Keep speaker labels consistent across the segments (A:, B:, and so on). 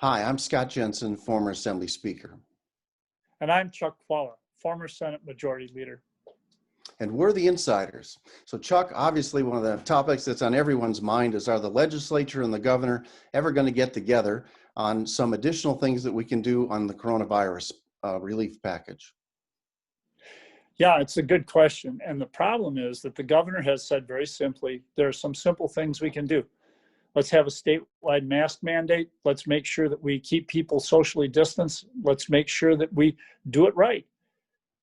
A: Hi, I'm Scott Jensen, former Assembly Speaker.
B: And I'm Chuck Chvala, former Senate Majority Leader.
A: And we're the Insiders. So Chuck, obviously one of the topics that's on everyone's mind is, are the legislature and the governor ever going to get together on some additional things that we can do on the coronavirus relief package?
B: Yeah, it's a good question. And the problem is that the governor has said very simply, there are some simple things we can do. Let's have a statewide mask mandate. Let's make sure that we keep people socially distanced. Let's make sure that we do it right.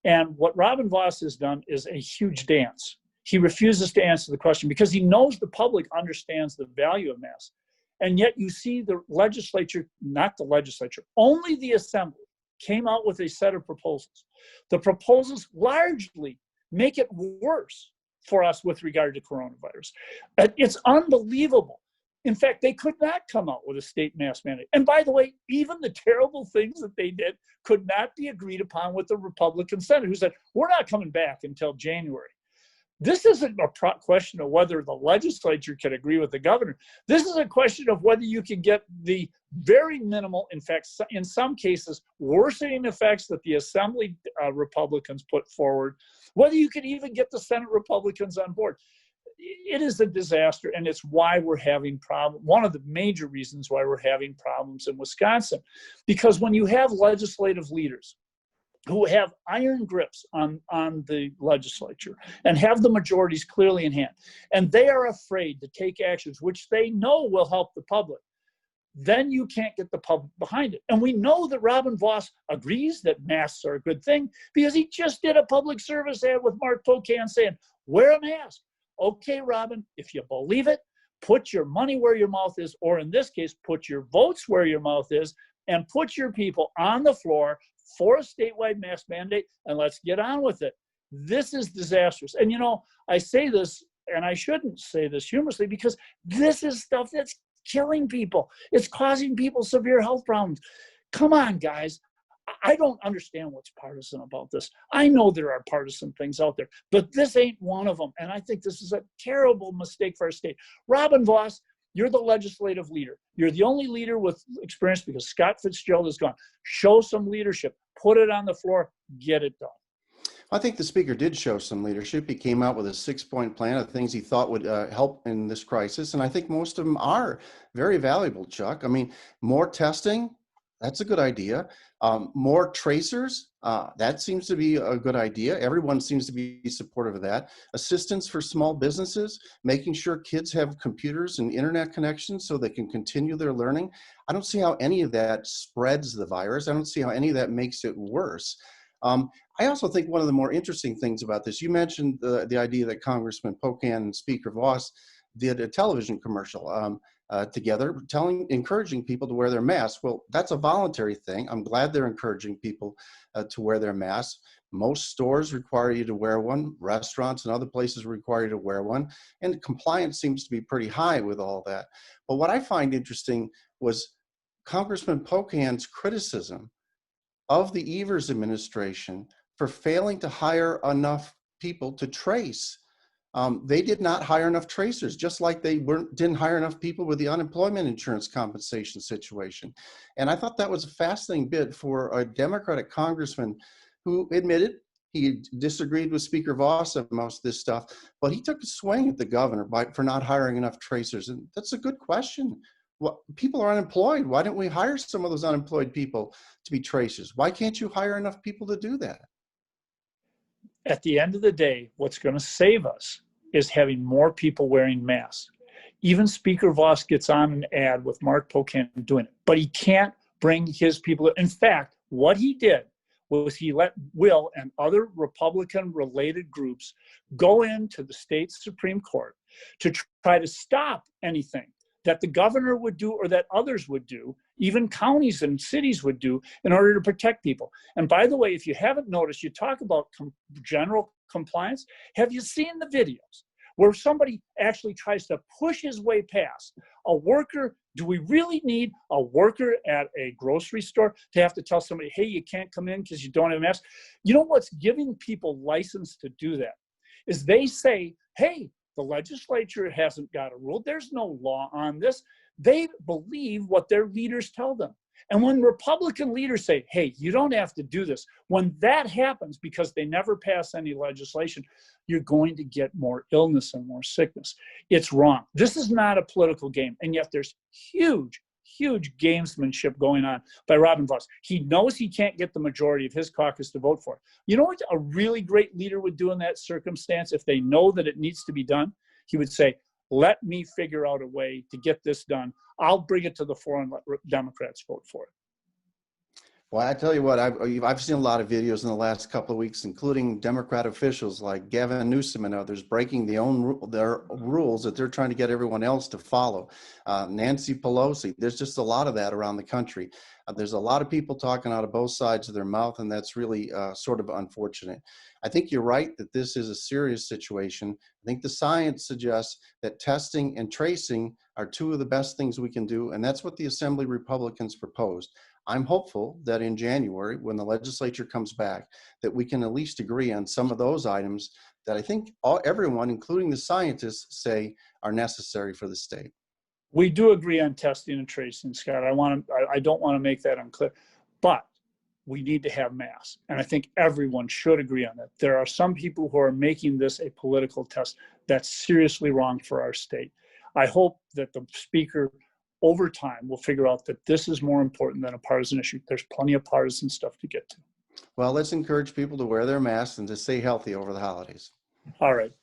B: And what Robin Vos has done is a huge dance. He refuses to answer the question because he knows the public understands the value of masks. And yet you see the legislature, not the legislature, only the assembly came out with a set of proposals. The proposals largely make it worse for us with regard to coronavirus. It's unbelievable. In fact, they could not come out with a state mask mandate. And by the way, even the terrible things that they did could not be agreed upon with the Republican Senate, who said, we're not coming back until January. This isn't a question of whether the legislature can agree with the governor. This is a question of whether you can get the very minimal, in fact, in some cases, worsening effects that the Assembly Republicans put forward, whether you can even get the Senate Republicans on board. It is a disaster, and it's why we're having problems. One of the major reasons why we're having problems in Wisconsin, because when you have legislative leaders who have iron grips on the legislature and have the majorities clearly in hand, and they are afraid to take actions which they know will help the public, then you can't get the public behind it. And we know that Robin Vos agrees that masks are a good thing because he just did a public service ad with Mark Pocan saying, wear a mask. Okay, Robin, if you believe it, put your money where your mouth is, or in this case, put your votes where your mouth is, and put your people on the floor for a statewide mask mandate, and let's get on with it. This is disastrous. And I say this, and I shouldn't say this humorously, because this is stuff that's killing people. It's causing people severe health problems. Come on, guys. I don't understand what's partisan about this. I know there are partisan things out there, but this ain't one of them. And I think this is a terrible mistake for our state. Robin Vos, you're the legislative leader. You're the only leader with experience because Scott Fitzgerald is gone. Show some leadership. Put it on the floor. Get it done.
A: I think the speaker did show some leadership. He came out with a 6-point plan of things he thought would help in this crisis. And I think most of them are very valuable, Chuck. I mean, more testing, that's a good idea. More tracers, that seems to be a good idea. Everyone seems to be supportive of that. Assistance for small businesses, making sure kids have computers and internet connections so they can continue their learning. I don't see how any of that spreads the virus. I don't see how any of that makes it worse. I also think one of the more interesting things about this, you mentioned the idea that Congressman Pocan and Speaker Vos did a television commercial together, encouraging people to wear their masks. Well, that's a voluntary thing. I'm glad they're encouraging people to wear their masks. Most stores require you to wear one. Restaurants and other places require you to wear one. And compliance seems to be pretty high with all that. But what I find interesting was Congressman Pocan's criticism of the Evers administration for failing to hire enough people to trace. They did not hire enough tracers, just like they didn't hire enough people with the unemployment insurance compensation situation. And I thought that was a fascinating bit for a Democratic congressman who admitted he disagreed with Speaker Vos on most of this stuff, but he took a swing at the governor for not hiring enough tracers. And that's a good question. People are unemployed. Why don't we hire some of those unemployed people to be tracers? Why can't you hire enough people to do that?
B: At the end of the day, what's going to save us is having more people wearing masks. Even Speaker Vos gets on an ad with Mark Pocan doing it, but he can't bring his people. In fact, what he did was he let Will and other Republican-related groups go into the state Supreme Court to try to stop anything that the governor would do or that others would do, even counties and cities would do, in order to protect people. And by the way, if you haven't noticed, you talk about general compliance. Have you seen the videos where somebody actually tries to push his way past a worker? Do we really need a worker at a grocery store to have to tell somebody, hey, you can't come in because you don't have a mask? You know what's giving people license to do that is they say, hey, the legislature hasn't got a rule. There's no law on this. They believe what their leaders tell them. And when Republican leaders say, hey, you don't have to do this, when that happens because they never pass any legislation, you're going to get more illness and more sickness. It's wrong. This is not a political game. And yet there's huge gamesmanship going on by Robin Vos. He knows he can't get the majority of his caucus to vote for it. You know what a really great leader would do in that circumstance if they know that it needs to be done? He would say, let me figure out a way to get this done. I'll bring it to the floor and let Democrats vote for it.
A: Well, I tell you what, I've seen a lot of videos in the last couple of weeks, including Democrat officials like Gavin Newsom and others breaking their rules that they're trying to get everyone else to follow. Nancy Pelosi, there's just a lot of that around the country. There's a lot of people talking out of both sides of their mouth, and that's really sort of unfortunate. I think you're right that this is a serious situation. I think the science suggests that testing and tracing are two of the best things we can do, and that's what the Assembly Republicans proposed. I'm hopeful that in January, when the legislature comes back, that we can at least agree on some of those items that I think everyone, including the scientists, say are necessary for the state.
B: We do agree on testing and tracing, Scott. I don't want to make that unclear, but we need to have masks. And I think everyone should agree on that. There are some people who are making this a political test. That's seriously wrong for our state. I hope that the speaker over time will figure out that this is more important than a partisan issue. There's plenty of partisan stuff to get to.
A: Well, let's encourage people to wear their masks and to stay healthy over the holidays.
B: All right.